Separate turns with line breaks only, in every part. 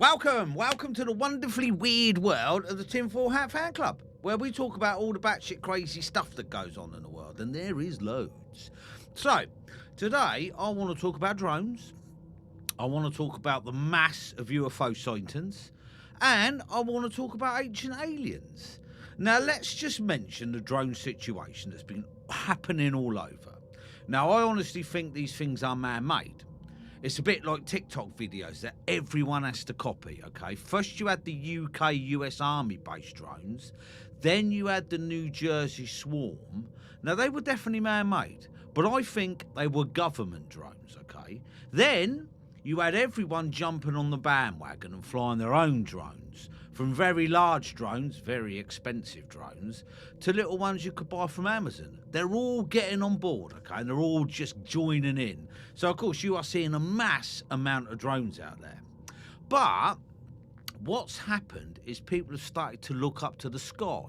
Welcome to the wonderfully weird world of the Tinfoil Hat Fan Club, where we talk about all the batshit crazy stuff that goes on in the world, and there is loads. So, today I want to talk about drones, I want to talk about the mass of UFO sightings, and I want to talk about ancient aliens. Now, let's just mention the drone situation that's been happening all over. Now, I honestly think these things are man-made. It's a bit like TikTok videos that everyone has to copy, okay? First you had the UK US Army based drones, then you had the New Jersey Swarm. Now they were definitely man-made, but I think they were government drones, okay? Then you had everyone jumping on the bandwagon and flying their own drones, from very large drones, very expensive drones, to little ones you could buy from Amazon. They're all getting on board, okay, and they're all just joining in. So, of course, you are seeing a mass amount of drones out there. But what's happened is people have started to look up to the sky.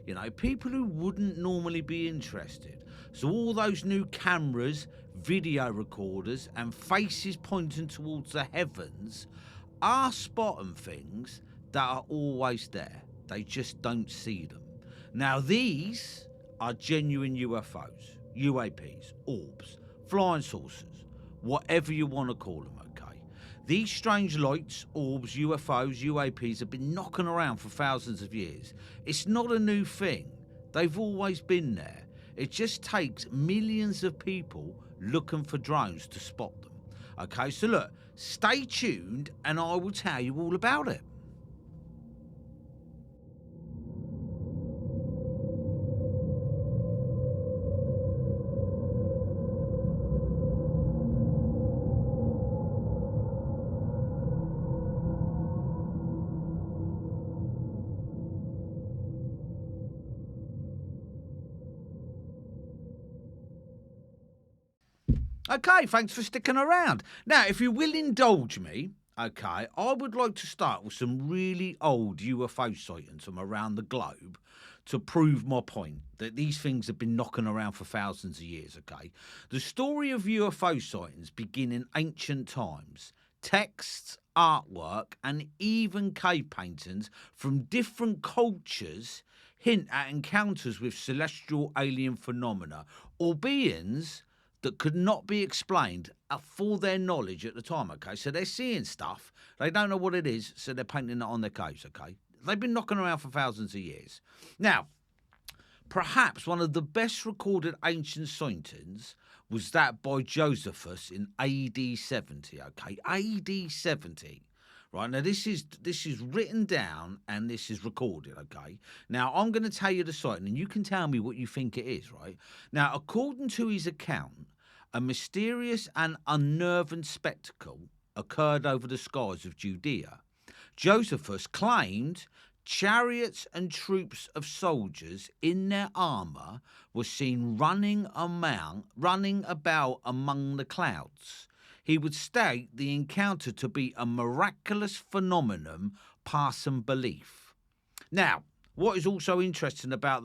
You know, people who wouldn't normally be interested. So all those new cameras, video recorders, and faces pointing towards the heavens are spotting things that are always there. They just don't see them. Now, these are genuine UFOs, UAPs, orbs, flying saucers, whatever you want to call them, okay? These strange lights, orbs, UFOs, UAPs have been knocking around for thousands of years. It's not a new thing. They've always been there. It just takes millions of people looking for drones to spot them. Okay, so look, stay tuned and I will tell you all about it. Okay, thanks for sticking around. Now, if you will indulge me, okay, I would like to start with some really old UFO sightings from around the globe to prove my point that these things have been knocking around for thousands of years, okay? The story of UFO sightings begin in ancient times. Texts, artwork, and even cave paintings from different cultures hint at encounters with celestial alien phenomena or beings that could not be explained for their knowledge at the time, okay? So they're seeing stuff, they don't know what it is, so they're painting it on their caves, okay? They've been knocking around for thousands of years. Now, perhaps one of the best recorded ancient sightings was that by Josephus in AD 70, okay? AD 70. Right, now this is written down and this is recorded, okay? Now, I'm going to tell you the sighting and you can tell me what you think it is, right? Now, according to his account, a mysterious and unnerving spectacle occurred over the skies of Judea. Josephus claimed chariots and troops of soldiers in their armour were seen running about among the clouds. He would state the encounter to be a miraculous phenomenon passing belief. Now, what is also interesting about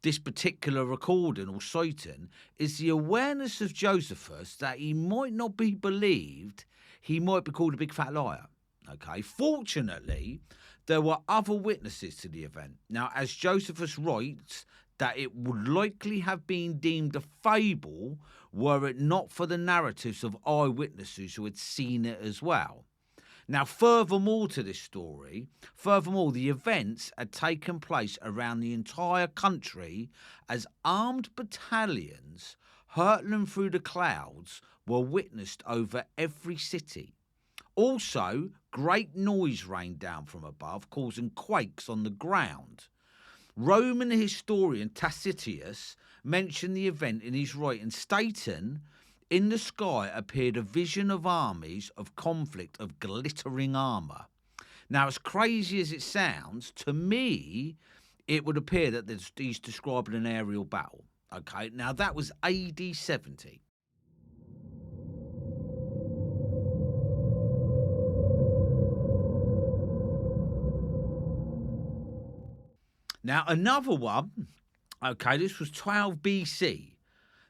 this particular recording or sighting is the awareness of Josephus that he might not be believed, he might be called a big fat liar. Okay, fortunately, there were other witnesses to the event. Now, as Josephus writes, that it would likely have been deemed a fable were it not for the narratives of eyewitnesses who had seen it as well. Now, furthermore to this story, the events had taken place around the entire country as armed battalions hurtling through the clouds were witnessed over every city. Also, great noise rained down from above, causing quakes on the ground. Roman historian Tacitus mentioned the event in his writing, stating, "In the sky appeared a vision of armies of conflict of glittering armour." Now, as crazy as it sounds, to me, it would appear that he's describing an aerial battle. Okay, now that was AD 70. Now, another one, okay, this was 12 BC.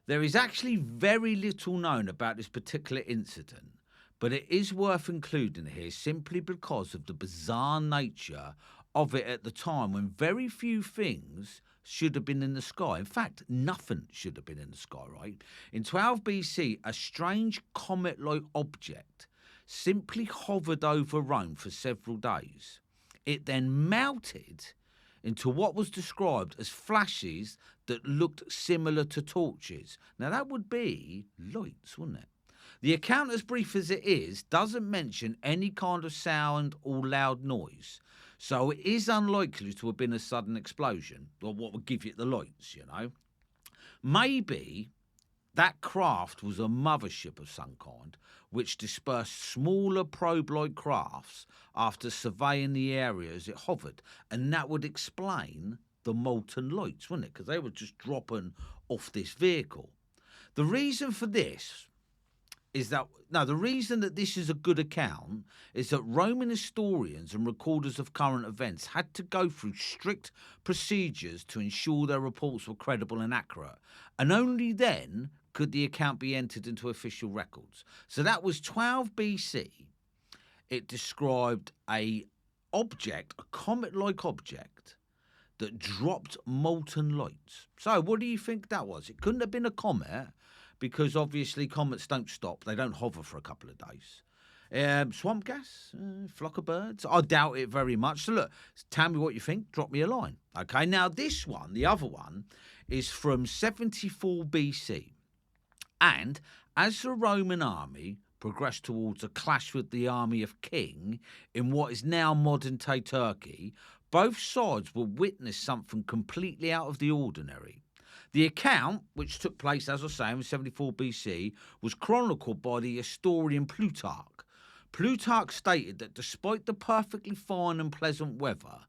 There is actually very little known about this particular incident, but it is worth including here simply because of the bizarre nature of it at the time when very few things should have been in the sky. In fact, nothing should have been in the sky, right? In 12 BC, a strange comet-like object simply hovered over Rome for several days. It then melted into what was described as flashes that looked similar to torches. Now, that would be lights, wouldn't it? The account, as brief as it is, doesn't mention any kind of sound or loud noise, so it is unlikely to have been a sudden explosion, or what would give it the lights, you know. Maybe that craft was a mothership of some kind, which dispersed smaller probe-like crafts after surveying the area as it hovered, and that would explain the molten lights, wouldn't it? Because they were just dropping off this vehicle. The reason for this is that, no, the reason that this is a good account is that Roman historians and recorders of current events had to go through strict procedures to ensure their reports were credible and accurate, and only then could the account be entered into official records. So that was 12 BC. It described a comet-like object that dropped molten lights. So what do you think that was? It couldn't have been a comet, because obviously comets don't stop. They don't hover for a couple of days. Swamp gas? Flock of birds? I doubt it very much. So look, tell me what you think. Drop me a line. Okay, now this one, the other one, is from 74 BC. And as the Roman army progressed towards a clash with the army of King in what is now modern-day Turkey, both sides will witness something completely out of the ordinary. The account, which took place, as I say, in 74 BC, was chronicled by the historian Plutarch. Plutarch stated that despite the perfectly fine and pleasant weather,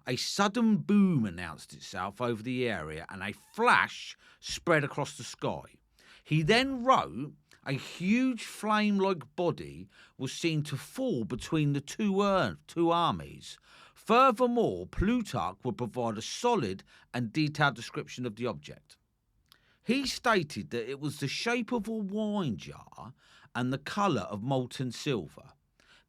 a sudden boom announced itself over the area and a flash spread across the sky. He then wrote, a huge flame-like body was seen to fall between the two armies. Furthermore, Plutarch would provide a solid and detailed description of the object. He stated that it was the shape of a wine jar and the colour of molten silver.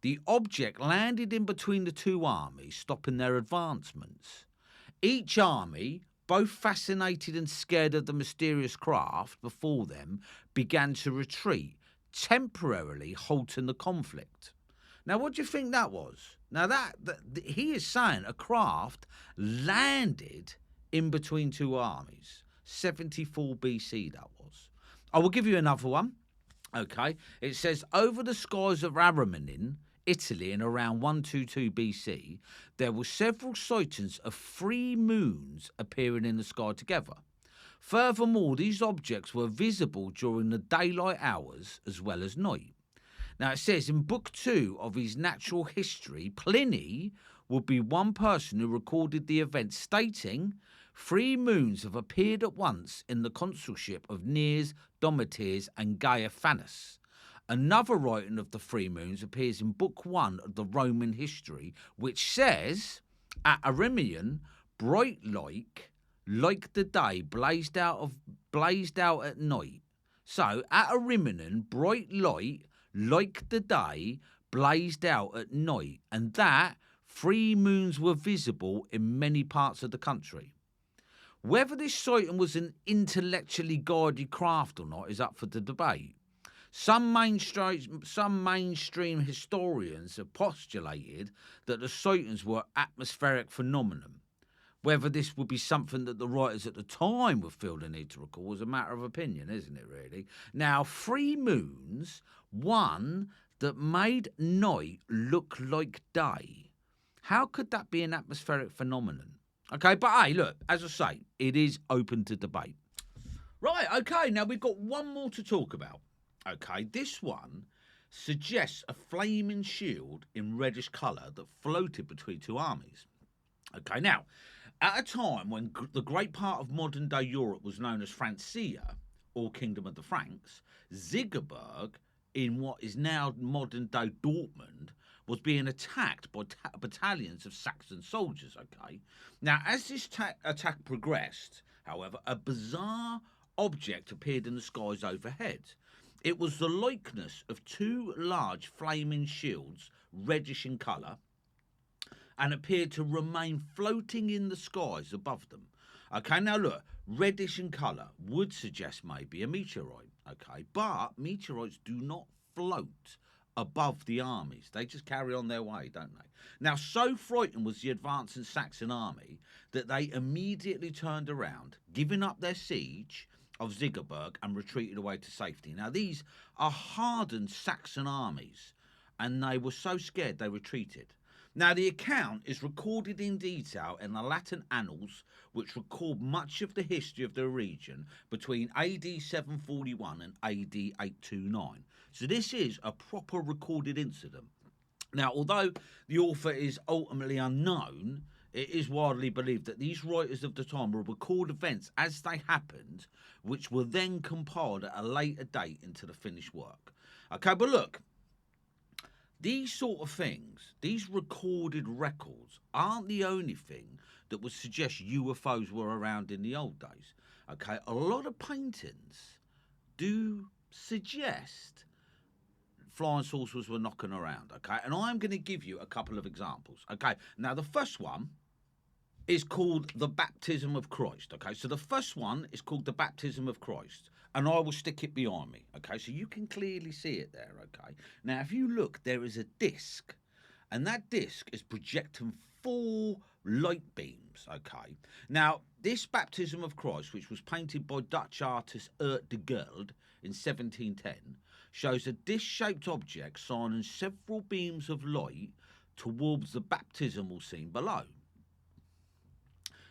The object landed in between the two armies, stopping their advancements. Each army, both fascinated and scared of the mysterious craft before them, began to retreat, temporarily halting the conflict. Now, what do you think that was? Now, that he is saying a craft landed in between two armies. 74 BC that was. I will give you another one. Okay. It says, over the skies of Ariminum, Italy, in around 122 BC, there were several sightings of 3 moons appearing in the sky together. Furthermore, these objects were visible during the daylight hours as well as night. Now, it says in Book 2 of his Natural History, Pliny would be one person who recorded the event, stating, 3 moons have appeared at once in the consulship of Neres, Domitius, and Gaiaphanus. Another writing of the 3 moons appears in Book 1 of the Roman History, which says, at Ariminum, bright like the day, blazed out at night. So, at Ariminum, bright light, like the day, blazed out at night, and that 3 moons were visible in many parts of the country. Whether this sighting was an intellectually guided craft or not is up for the debate. Some mainstream historians have postulated that the sightings were atmospheric phenomenon. Whether this would be something that the writers at the time would feel the need to recall is a matter of opinion, isn't it, really? Now, 3 moons, one that made night look like day. How could that be an atmospheric phenomenon? Okay, but hey, look, as I say, it is open to debate. Right, okay, now we've got one more to talk about. Okay, this one suggests a flaming shield in reddish colour that floated between 2 armies. Okay, now, at a time when the great part of modern-day Europe was known as Francia, or Kingdom of the Franks, Zygerberg, in what is now modern-day Dortmund, was being attacked by battalions of Saxon soldiers, okay? Now, as this attack progressed, however, a bizarre object appeared in the skies overhead. It was the likeness of two large flaming shields, reddish in colour, and appeared to remain floating in the skies above them. Okay, now look, reddish in colour would suggest maybe a meteorite, okay, but meteorites do not float above the armies. They just carry on their way, don't they? Now, so frightened was the advancing Saxon army that they immediately turned around, giving up their siege of Ziggerberg and retreated away to safety. Now, these are hardened Saxon armies, and they were so scared they retreated. Now, the account is recorded in detail in the Latin annals, which record much of the history of the region between AD 741 and AD 829. So this is a proper recorded incident. Now, although the author is ultimately unknown, it is widely believed that these writers of the time will record events as they happened, which were then compiled at a later date into the finished work. Okay, but look, these sort of things, these recorded records, aren't the only thing that would suggest UFOs were around in the old days. Okay, a lot of paintings do suggest flying saucers were knocking around. Okay, and I'm going to give you a couple of examples. Okay, now the first one is called the Baptism of Christ. Okay, so the first one is called the Baptism of Christ, and I will stick it behind me. Okay, so you can clearly see it there. Okay, now if you look, there is a disc, and that disc is projecting 4 light beams. Okay, now this Baptism of Christ, which was painted by Dutch artist Urt de Geld in 1710, shows a disc-shaped object shining several beams of light towards the baptismal scene below.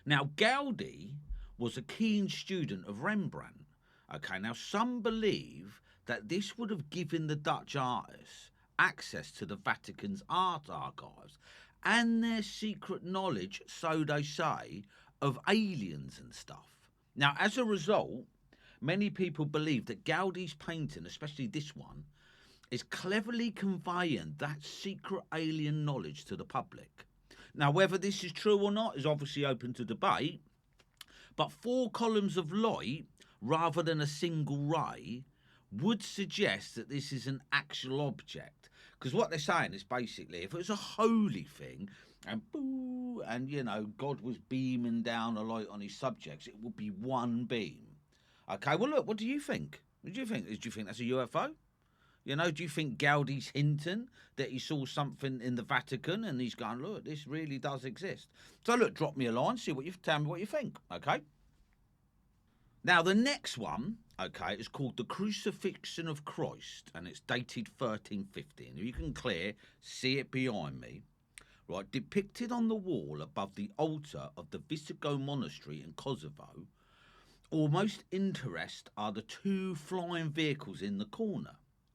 Now, Gaudi was a keen student of Rembrandt. Okay, now some believe that this would have given the Dutch artists access to the Vatican's art archives and their secret knowledge, so they say, of aliens and stuff. Now, as a result, many people believe that Gaudi's painting, especially this one, is cleverly conveying that secret alien knowledge to the public. Now, whether this is true or not is obviously open to debate, but 4 columns of light, rather than a single ray, would suggest that this is an actual object. Because what they're saying is basically, if it was a holy thing, and boo, and, you know, God was beaming down a light on his subjects, it would be one beam. Okay, well, look, what do you think? What do you think? Do you think that's a UFO? You know, do you think Gaudi's hinting that he saw something in the Vatican and he's going, look, this really does exist? So, look, drop me a line, tell me what you think, okay? Now, the next one, okay, is called the Crucifixion of Christ, and it's dated 1350. And you can see it behind me, right? Depicted on the wall above the altar of the Visigoth monastery in Kosovo. Most interest are the 2 flying vehicles in the corner.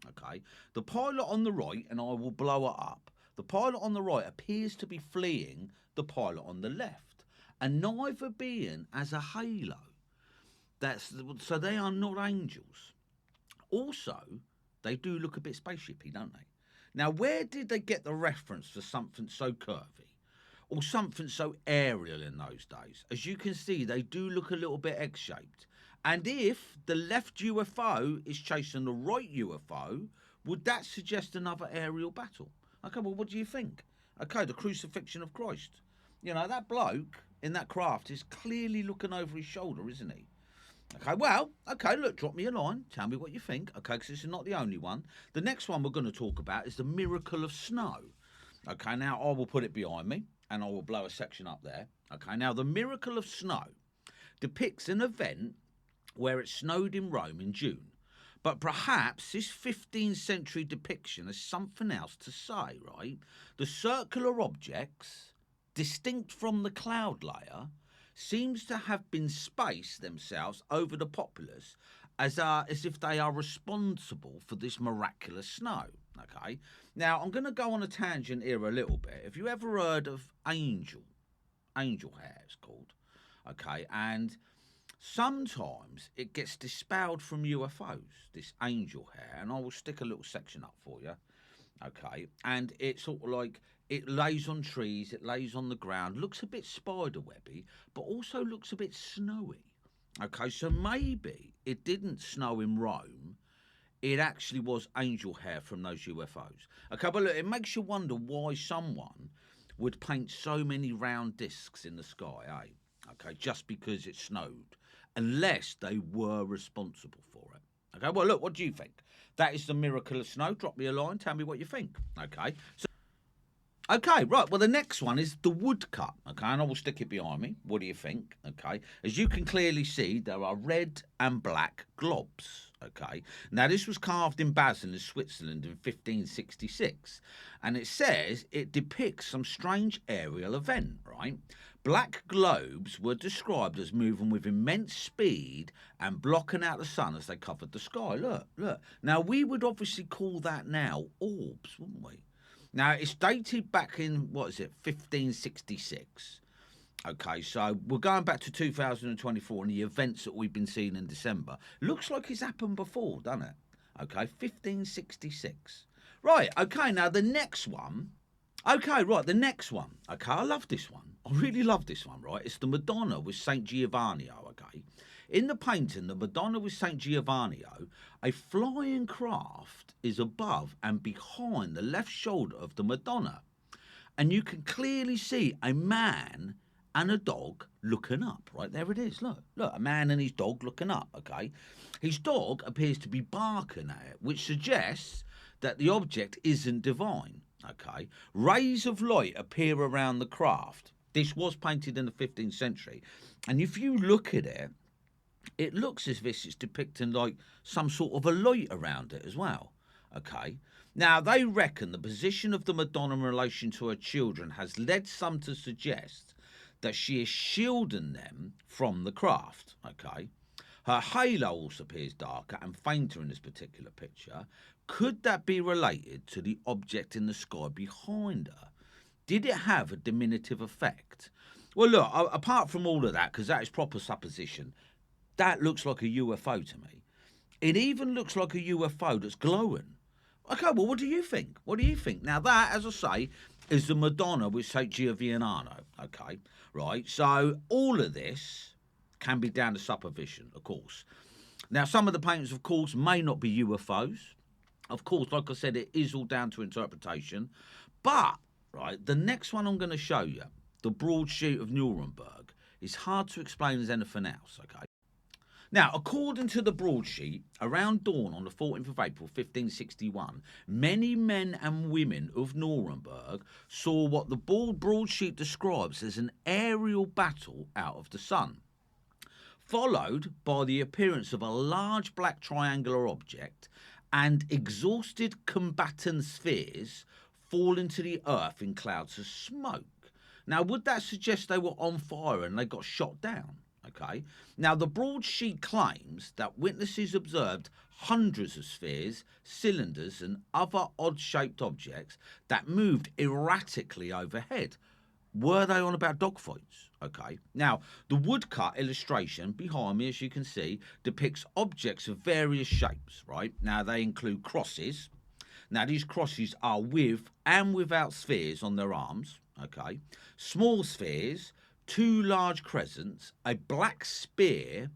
Okay, the pilot on the right, and I will blow it up. The pilot on the right appears to be fleeing the pilot on the left, and neither being as a halo. So they are not angels. Also, they do look a bit spaceshipy, don't they? Now, where did they get the reference for something so curvy or something so aerial in those days? As you can see, they do look a little bit egg-shaped. And if the left UFO is chasing the right UFO, would that suggest another aerial battle? Okay, well, what do you think? Okay, the Crucifixion of Christ. You know, that bloke in that craft is clearly looking over his shoulder, isn't he? Okay, well, okay, look, drop me a line. Tell me what you think, okay, because this is not the only one. The next one we're going to talk about is the miracle of snow. Okay, now I will put it behind me, and I will blow a section up there. Okay, now the miracle of snow depicts an event where it snowed in Rome in June. But perhaps this 15th century depiction has something else to say, right? The circular objects, distinct from the cloud layer, seems to have been spaced themselves over the populace as if they are responsible for this miraculous snow. Okay, now I'm going to go on a tangent here a little bit. Have you ever heard of angel hair, it's called? Okay, and sometimes it gets dispelled from UFOs, this angel hair, and I will stick a little section up for you. Okay, and it's sort of like, it lays on trees, it lays on the ground, looks a bit spiderwebby, but also looks a bit snowy. Okay, so maybe it didn't snow in Rome, it actually was angel hair from those UFOs. Okay, but look, it makes you wonder why someone would paint so many round discs in the sky, eh? Okay, just because it snowed, unless they were responsible for it. Okay, well, look, what do you think? That is the miracle of snow. Drop me a line, tell me what you think. Okay, so. Okay, right. Well, the next one is the woodcut. Okay, and I will stick it behind me. What do you think? Okay, as you can clearly see, there are red and black globs. Okay, now this was carved in Basel in Switzerland in 1566, and it says it depicts some strange aerial event. Right, black globes were described as moving with immense speed and blocking out the sun as they covered the sky. Look, look. Now we would obviously call that now orbs, wouldn't we? Now, it's dated back in, 1566. Okay, so we're going back to 2024 and the events that we've been seeing in December. Looks like it's happened before, doesn't it? Okay, 1566. Right, okay, now the next one. Okay, right, the next one. Okay, I love this one. I really love this one, right? It's the Madonna with St. Giovanni, okay? In the painting, the Madonna with St. Giovanni, a flying craft is above and behind the left shoulder of the Madonna. And you can clearly see a man and a dog looking up. Right, there it is. Look, look, a man and his dog looking up, okay? His dog appears to be barking at it, which suggests that the object isn't divine, okay? Rays of light appear around the craft. This was painted in the 15th century. And if you look at it, it looks as if it's depicting like some sort of a light around it as well. Okay. Now, they reckon the position of the Madonna in relation to her children has led some to suggest that she is shielding them from the craft. Okay. Her halo also appears darker and fainter in this particular picture. Could that be related to the object in the sky behind her? Did it have a diminutive effect? Well, look, apart from all of that, because that is proper supposition, that looks like a UFO to me. It even looks like a UFO that's glowing. Okay, well, what do you think? What do you think? Now, that, as I say, is the Madonna with St. Giovanni. Okay, right? So, all of this can be down to supposition, of course. Now, some of the paintings, of course, may not be UFOs. Of course, like I said, it is all down to interpretation. But, right, the next one I'm going to show you, the broadsheet of Nuremberg, is hard to explain as anything else, okay? Now, according to the broadsheet, around dawn on the 14th of April 1561, many men and women of Nuremberg saw what the broadsheet describes as an aerial battle out of the sun, followed by the appearance of a large black triangular object and exhausted combatant spheres falling to the earth in clouds of smoke. Now, would that suggest they were on fire and they got shot down? Okay. Now, the broadsheet claims that witnesses observed hundreds of spheres, cylinders, and other odd-shaped objects that moved erratically overhead. Were they on about dogfights? Okay. Now, the woodcut illustration behind me, as you can see, depicts objects of various shapes, right? Now, they include crosses. Now, these crosses are with and without spheres on their arms, okay? Small spheres, two large crescents, a black spear,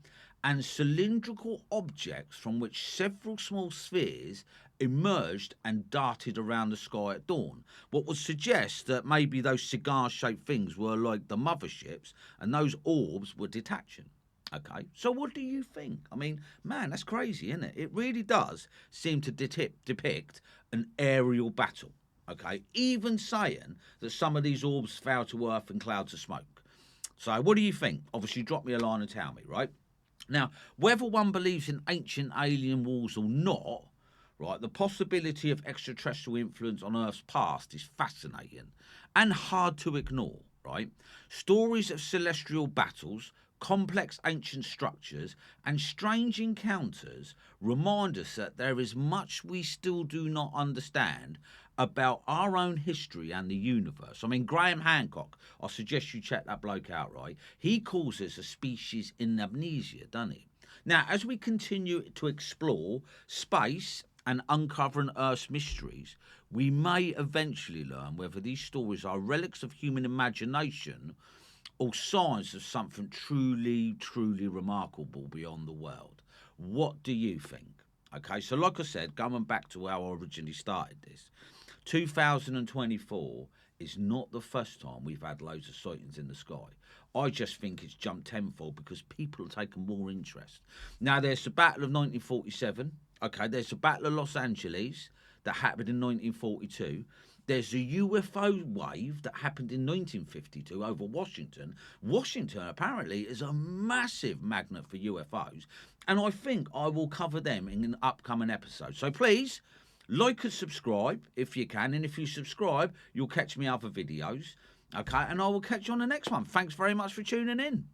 and cylindrical objects from which several small spheres emerged and darted around the sky at dawn. What would suggest that maybe those cigar-shaped things were like the motherships and those orbs were detaching. Okay, so what do you think? I mean, man, that's crazy, isn't it? It really does seem to depict an aerial battle. Okay, even saying that some of these orbs fell to earth in clouds of smoke. So what do you think? Obviously, drop me a line and tell me, right? Now, whether one believes in ancient alien wars or not, right, the possibility of extraterrestrial influence on Earth's past is fascinating and hard to ignore, right? Stories of celestial battles, complex ancient structures, and strange encounters remind us that there is much we still do not understand about our own history and the universe. I mean, Graham Hancock, I suggest you check that bloke out, right? He calls us a species in amnesia, doesn't he? Now, as we continue to explore space and uncovering Earth's mysteries, we may eventually learn whether these stories are relics of human imagination or signs of something truly, truly remarkable beyond the world. What do you think? Okay, so like I said, going back to how I originally started this, 2024 is not the first time we've had loads of sightings in the sky. I just think it's jumped tenfold because people have taken more interest. Now, there's the Battle of 1947. Okay, there's the Battle of Los Angeles that happened in 1942. There's a UFO wave that happened in 1952 over Washington. Washington apparently is a massive magnet for UFOs, and I think I will cover them in an upcoming episode. So please, like and subscribe if you can, and if you subscribe, you'll catch me other videos. Okay, and I will catch you on the next one. Thanks very much for tuning in.